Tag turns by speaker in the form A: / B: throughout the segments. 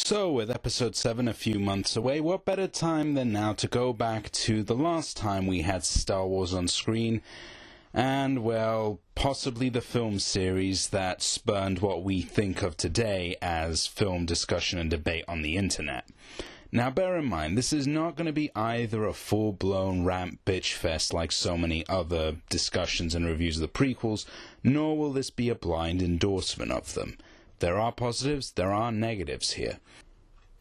A: So, with episode 7 a few months away, what better time than now to go back to the last time we had Star Wars on screen, and, well, possibly the film series that spurned what we think of today as film discussion and debate on the internet. Now, bear in mind, this is not going to be either a full-blown rant bitch fest like so many other discussions and reviews of the prequels, nor will this be a blind endorsement of them. There are positives, there are negatives here.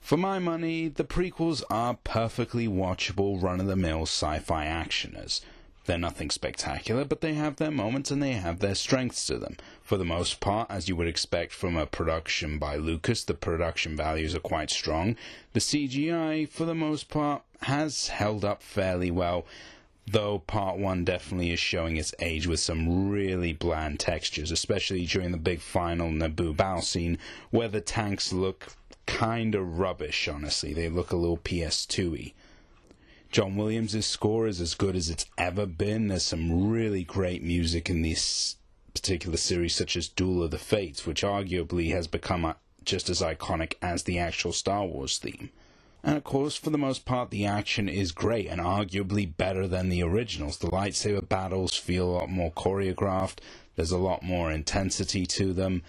A: For my money, the prequels are perfectly watchable, run-of-the-mill sci-fi actioners. They're nothing spectacular, but they have their moments and they have their strengths to them. For the most part, as you would expect from a production by Lucas, the production values are quite strong. The CGI, for the most part, has held up fairly well, though Part 1 definitely is showing its age with some really bland textures, especially during the big final Naboo battle scene, where the tanks look kinda rubbish, honestly. They look a little PS2-y. John Williams' score is as good as it's ever been. There's some really great music in this particular series, such as Duel of the Fates, which arguably has become just as iconic as the actual Star Wars theme. And of course, for the most part, the action is great and arguably better than the originals. The lightsaber battles feel a lot more choreographed, there's a lot more intensity to them,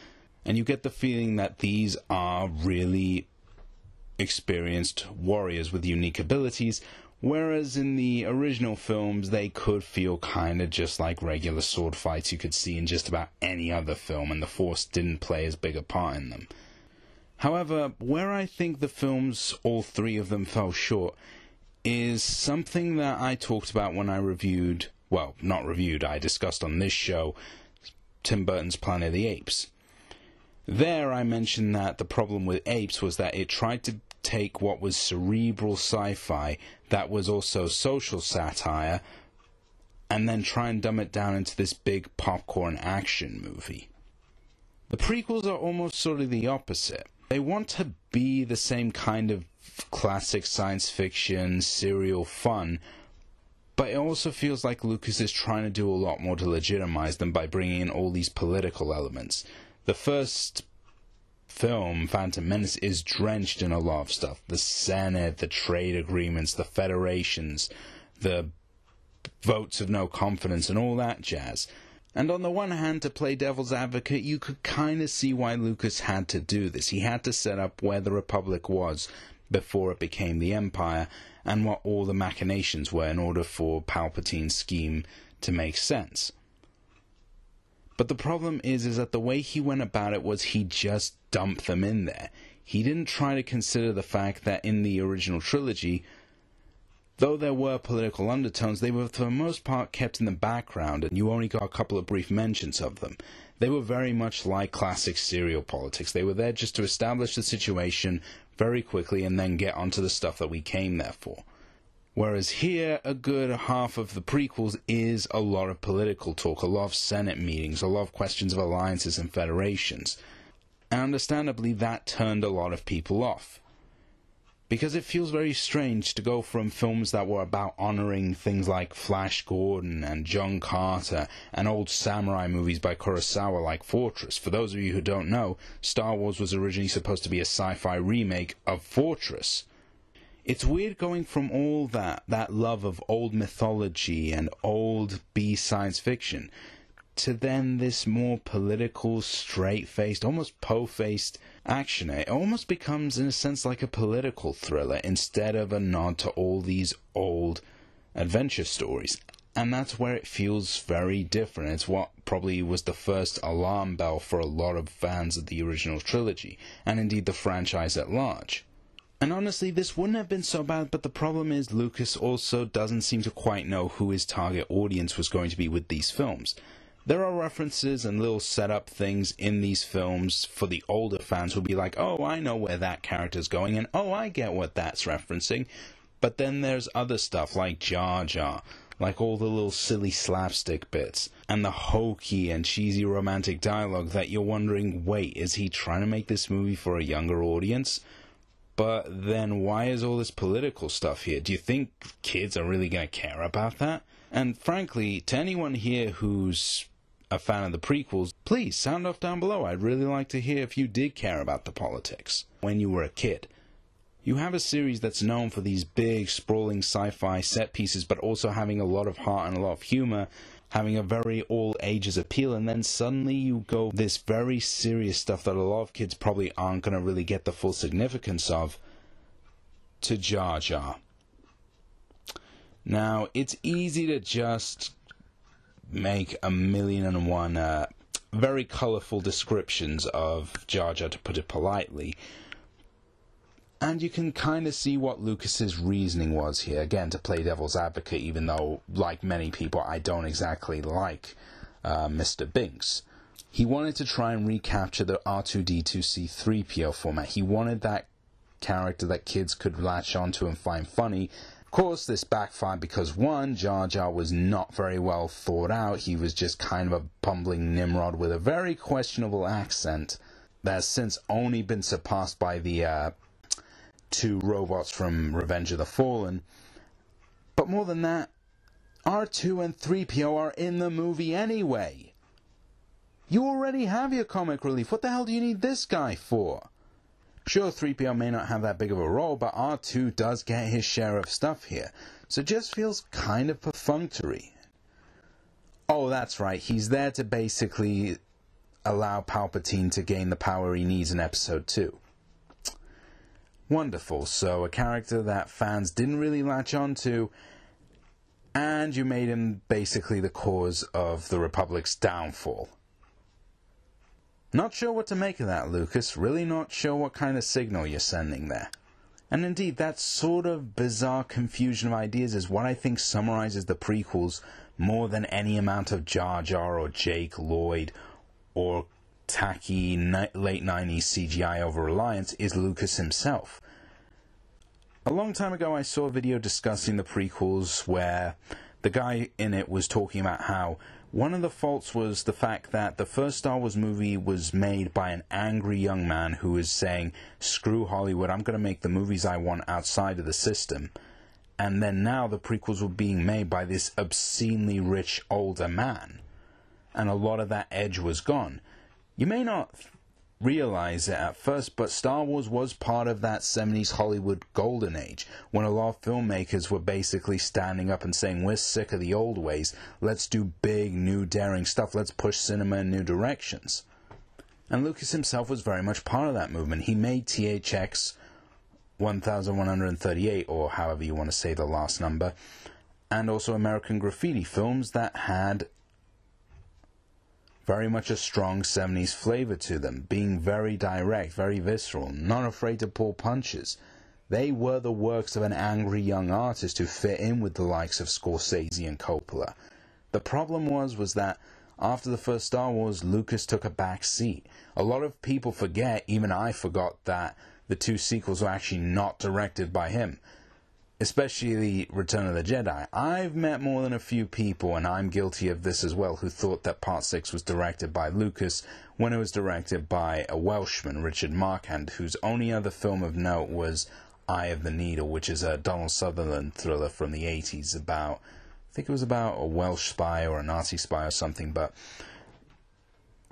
A: and you get the feeling that these are really experienced warriors with unique abilities, whereas in the original films, they could feel kinda just like regular sword fights you could see in just about any other film, and the Force didn't play as big a part in them. However, where I think the films, all three of them, fell short, is something that I talked about when I I discussed on this show, Tim Burton's Planet of the Apes. There I mentioned that the problem with Apes was that it tried to take what was cerebral sci-fi that was also social satire and then try and dumb it down into this big popcorn action movie. The prequels are almost sort of the opposite. They want to be the same kind of classic science fiction, serial fun, but it also feels like Lucas is trying to do a lot more to legitimize them by bringing in all these political elements. The first film, Phantom Menace, is drenched in a lot of stuff. The Senate, the trade agreements, the federations, the votes of no confidence, and all that jazz. And on the one hand, to play devil's advocate, you could kind of see why Lucas had to do this. He had to set up where the Republic was before it became the Empire, and what all the machinations were in order for Palpatine's scheme to make sense. But the problem is that the way he went about it was he just dumped them in there. He didn't try to consider the fact that in the original trilogy, though there were political undertones, they were for the most part kept in the background, and you only got a couple of brief mentions of them. They were very much like classic serial politics. They were there just to establish the situation very quickly and then get onto the stuff that we came there for. Whereas here, a good half of the prequels is a lot of political talk, a lot of Senate meetings, a lot of questions of alliances and federations. And understandably, that turned a lot of people off. Because it feels very strange to go from films that were about honoring things like Flash Gordon and John Carter and old samurai movies by Kurosawa like Fortress. For those of you who don't know, Star Wars was originally supposed to be a sci-fi remake of Fortress. It's weird going from all that love of old mythology and old B science fiction, to then this more political, straight-faced, almost po-faced action. It almost becomes, in a sense, like a political thriller instead of a nod to all these old adventure stories. And that's where it feels very different. It's what probably was the first alarm bell for a lot of fans of the original trilogy, and indeed the franchise at large. And honestly, this wouldn't have been so bad, but the problem is Lucas also doesn't seem to quite know who his target audience was going to be with these films. There are references and little setup things in these films for the older fans who'll be like, oh, I know where that character's going, and oh, I get what that's referencing. But then there's other stuff like Jar Jar, like all the little silly slapstick bits, and the hokey and cheesy romantic dialogue that you're wondering, wait, is he trying to make this movie for a younger audience? But then why is all this political stuff here? Do you think kids are really going to care about that? And frankly, to anyone here who's a fan of the prequels, please sound off down below. I'd really like to hear if you did care about the politics when you were a kid. You have a series that's known for these big, sprawling sci-fi set pieces, but also having a lot of heart and a lot of humor, having a very all ages appeal, and then suddenly you go this very serious stuff that a lot of kids probably aren't going to really get the full significance of, to Jar Jar. Now, it's easy to just make 1,000,001 very colorful descriptions of Jar Jar, to put it politely. And you can kind of see what Lucas's reasoning was here. Again, to play devil's advocate, even though, like many people, I don't exactly like Mr. Binks. He wanted to try and recapture the R2-D2-C3PO format. He wanted that character that kids could latch onto and find funny. Of course, this backfired because, one, Jar Jar was not very well thought out. He was just kind of a bumbling Nimrod with a very questionable accent that has since only been surpassed by the two robots from Revenge of the Fallen. But more than that, R2 and 3PO are in the movie anyway. You already have your comic relief. What the hell do you need this guy for? Sure, 3PO may not have that big of a role, but R2 does get his share of stuff here, so it just feels kind of perfunctory. Oh, that's right, he's there to basically allow Palpatine to gain the power he needs in Episode 2. Wonderful. So a character that fans didn't really latch onto, and you made him basically the cause of the Republic's downfall. Not sure what to make of that, Lucas. Really not sure what kind of signal you're sending there. And indeed, that sort of bizarre confusion of ideas is what I think summarizes the prequels more than any amount of Jar Jar or Jake Lloyd or tacky late 90s CGI over-reliance is Lucas himself. A long time ago I saw a video discussing the prequels where the guy in it was talking about how one of the faults was the fact that the first Star Wars movie was made by an angry young man who was saying, screw Hollywood, I'm going to make the movies I want outside of the system. And then now the prequels were being made by this obscenely rich older man. And a lot of that edge was gone. You may not realize it at first, but Star Wars was part of that 70s Hollywood golden age, when a lot of filmmakers were basically standing up and saying, we're sick of the old ways, let's do big, new, daring stuff, let's push cinema in new directions. And Lucas himself was very much part of that movement. He made THX 1138, or however you want to say the last number, and also American Graffiti, films that had very much a strong 70s flavor to them, being very direct, very visceral, not afraid to pull punches. They were the works of an angry young artist who fit in with the likes of Scorsese and Coppola. The problem was that after the first Star Wars, Lucas took a back seat. A lot of people forget, even I forgot, that the two sequels were actually not directed by him. Especially Return of the Jedi. I've met more than a few people, and I'm guilty of this as well, who thought that Part 6 was directed by Lucas when it was directed by a Welshman, Richard Marquand, whose only other film of note was Eye of the Needle, which is a Donald Sutherland thriller from the 80s about, I think it was about a Welsh spy or a Nazi spy or something, but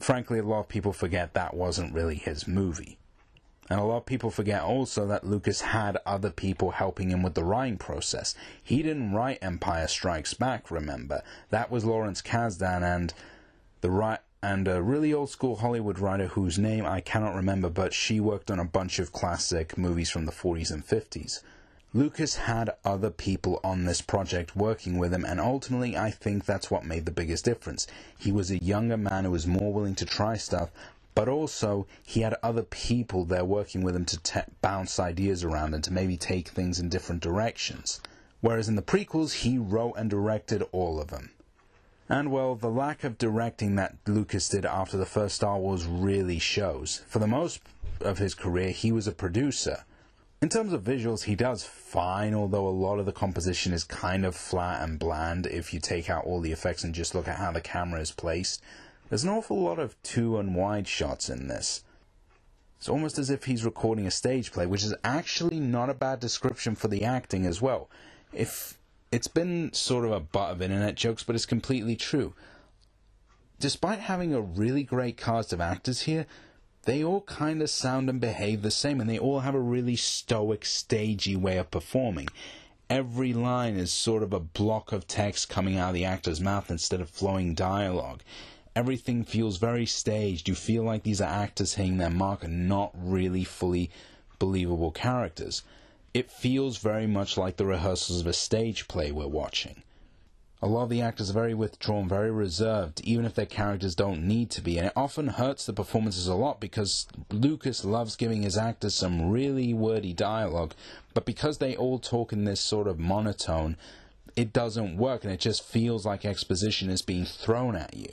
A: frankly a lot of people forget that wasn't really his movie. And a lot of people forget also that Lucas had other people helping him with the writing process. He didn't write Empire Strikes Back, remember. That was Lawrence Kasdan and a really old school Hollywood writer whose name I cannot remember, but she worked on a bunch of classic movies from the 40s and 50s. Lucas had other people on this project working with him, and ultimately I think that's what made the biggest difference. He was a younger man who was more willing to try stuff, but also he had other people there working with him to bounce ideas around and to maybe take things in different directions. Whereas in the prequels, he wrote and directed all of them. And well, the lack of directing that Lucas did after the first Star Wars really shows. For the most of his career, he was a producer. In terms of visuals, he does fine, although a lot of the composition is kind of flat and bland if you take out all the effects and just look at how the camera is placed. There's an awful lot of 2 and wide shots in this. It's almost as if he's recording a stage play, which is actually not a bad description for the acting as well. If it's been sort of a butt of internet jokes, but it's completely true. despite having a really great cast of actors here, they all kind of sound and behave the same, and they all have a really stoic, stagey way of performing. Every line is sort of a block of text coming out of the actor's mouth instead of flowing dialogue. Everything feels very staged. You feel like these are actors hitting their mark and not really fully believable characters. It feels very much like the rehearsals of a stage play we're watching. A lot of the actors are very withdrawn, very reserved, even if their characters don't need to be, and it often hurts the performances a lot because Lucas loves giving his actors some really wordy dialogue, but because they all talk in this sort of monotone, it doesn't work, and it just feels like exposition is being thrown at you.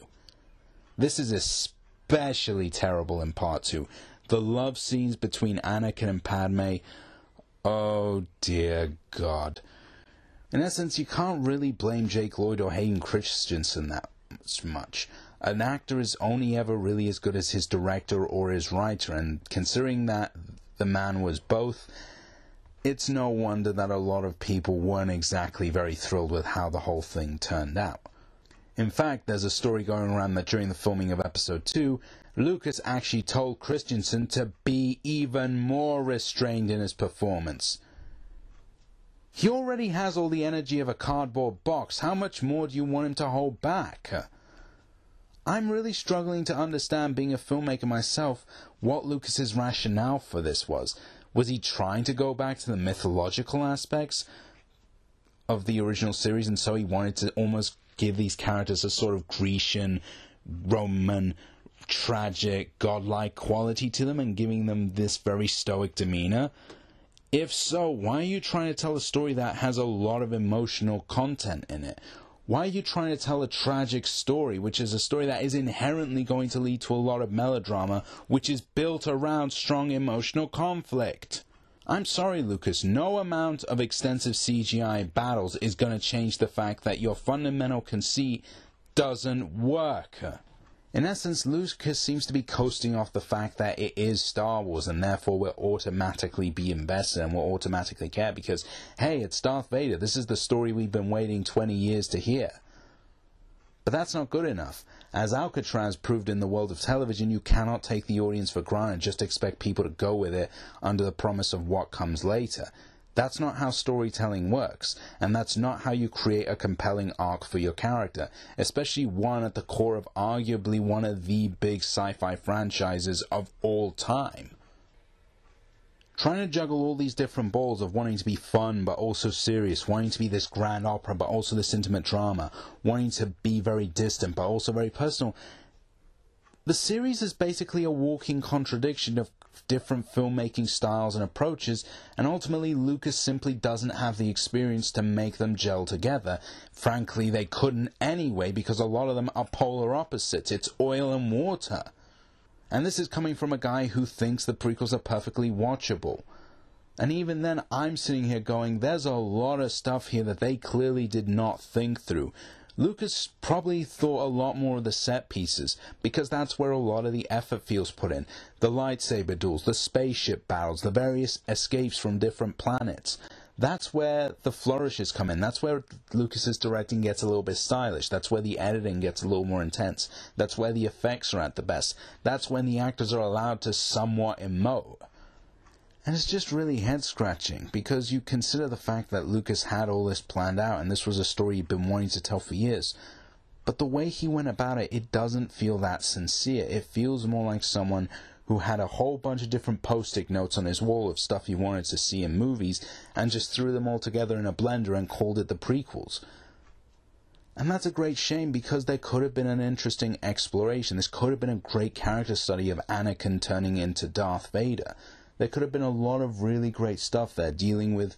A: This is especially terrible in Part 2. The love scenes between Anakin and Padme, oh dear God. In essence, you can't really blame Jake Lloyd or Hayden Christensen that much. An actor is only ever really as good as his director or his writer, and considering that the man was both, it's no wonder that a lot of people weren't exactly very thrilled with how the whole thing turned out. In fact, there's a story going around that during the filming of Episode 2, Lucas actually told Christensen to be even more restrained in his performance. He already has all the energy of a cardboard box. How much more do you want him to hold back? I'm really struggling to understand, being a filmmaker myself, what Lucas's rationale for this was. Was he trying to go back to the mythological aspects of the original series, and so he wanted to almost give these characters a sort of Grecian, Roman, tragic, godlike quality to them and giving them this very stoic demeanor? If so, why are you trying to tell a story that has a lot of emotional content in it? Why are you trying to tell a tragic story, which is a story that is inherently going to lead to a lot of melodrama, which is built around strong emotional conflict? I'm sorry, Lucas, no amount of extensive CGI battles is going to change the fact that your fundamental conceit doesn't work. In essence, Lucas seems to be coasting off the fact that it is Star Wars, and therefore we'll automatically be invested and we'll automatically care because, hey, it's Darth Vader. This is the story we've been waiting 20 years to hear. But that's not good enough. As Alcatraz proved in the world of television, you cannot take the audience for granted and just expect people to go with it under the promise of what comes later. That's not how storytelling works, and that's not how you create a compelling arc for your character, especially one at the core of arguably one of the big sci-fi franchises of all time. Trying to juggle all these different balls of wanting to be fun but also serious, wanting to be this grand opera but also this intimate drama, wanting to be very distant but also very personal. The series is basically a walking contradiction of different filmmaking styles and approaches, and ultimately Lucas simply doesn't have the experience to make them gel together. Frankly, they couldn't anyway because a lot of them are polar opposites. It's oil and water. And this is coming from a guy who thinks the prequels are perfectly watchable. And even then, I'm sitting here going, there's a lot of stuff here that they clearly did not think through. Lucas probably thought a lot more of the set pieces, because that's where a lot of the effort feels put in. The lightsaber duels, the spaceship battles, the various escapes from different planets. That's where the flourishes come in. That's where Lucas's directing gets a little bit stylish. That's where the editing gets a little more intense. That's where the effects are at the best. That's when the actors are allowed to somewhat emote. And it's just really head-scratching, because you consider the fact that Lucas had all this planned out, and this was a story he'd been wanting to tell for years. But the way he went about it, it doesn't feel that sincere. It feels more like someone who had a whole bunch of different post-it notes on his wall of stuff he wanted to see in movies, and just threw them all together in a blender and called it the prequels. And that's a great shame, because there could have been an interesting exploration. This could have been a great character study of Anakin turning into Darth Vader. There could have been a lot of really great stuff there, dealing with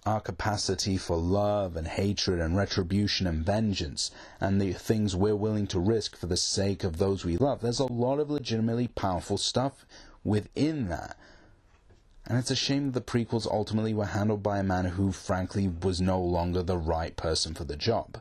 A: our capacity for love and hatred and retribution and vengeance, and the things we're willing to risk for the sake of those we love. There's a lot of legitimately powerful stuff within that. And it's a shame that the prequels ultimately were handled by a man who, frankly, was no longer the right person for the job.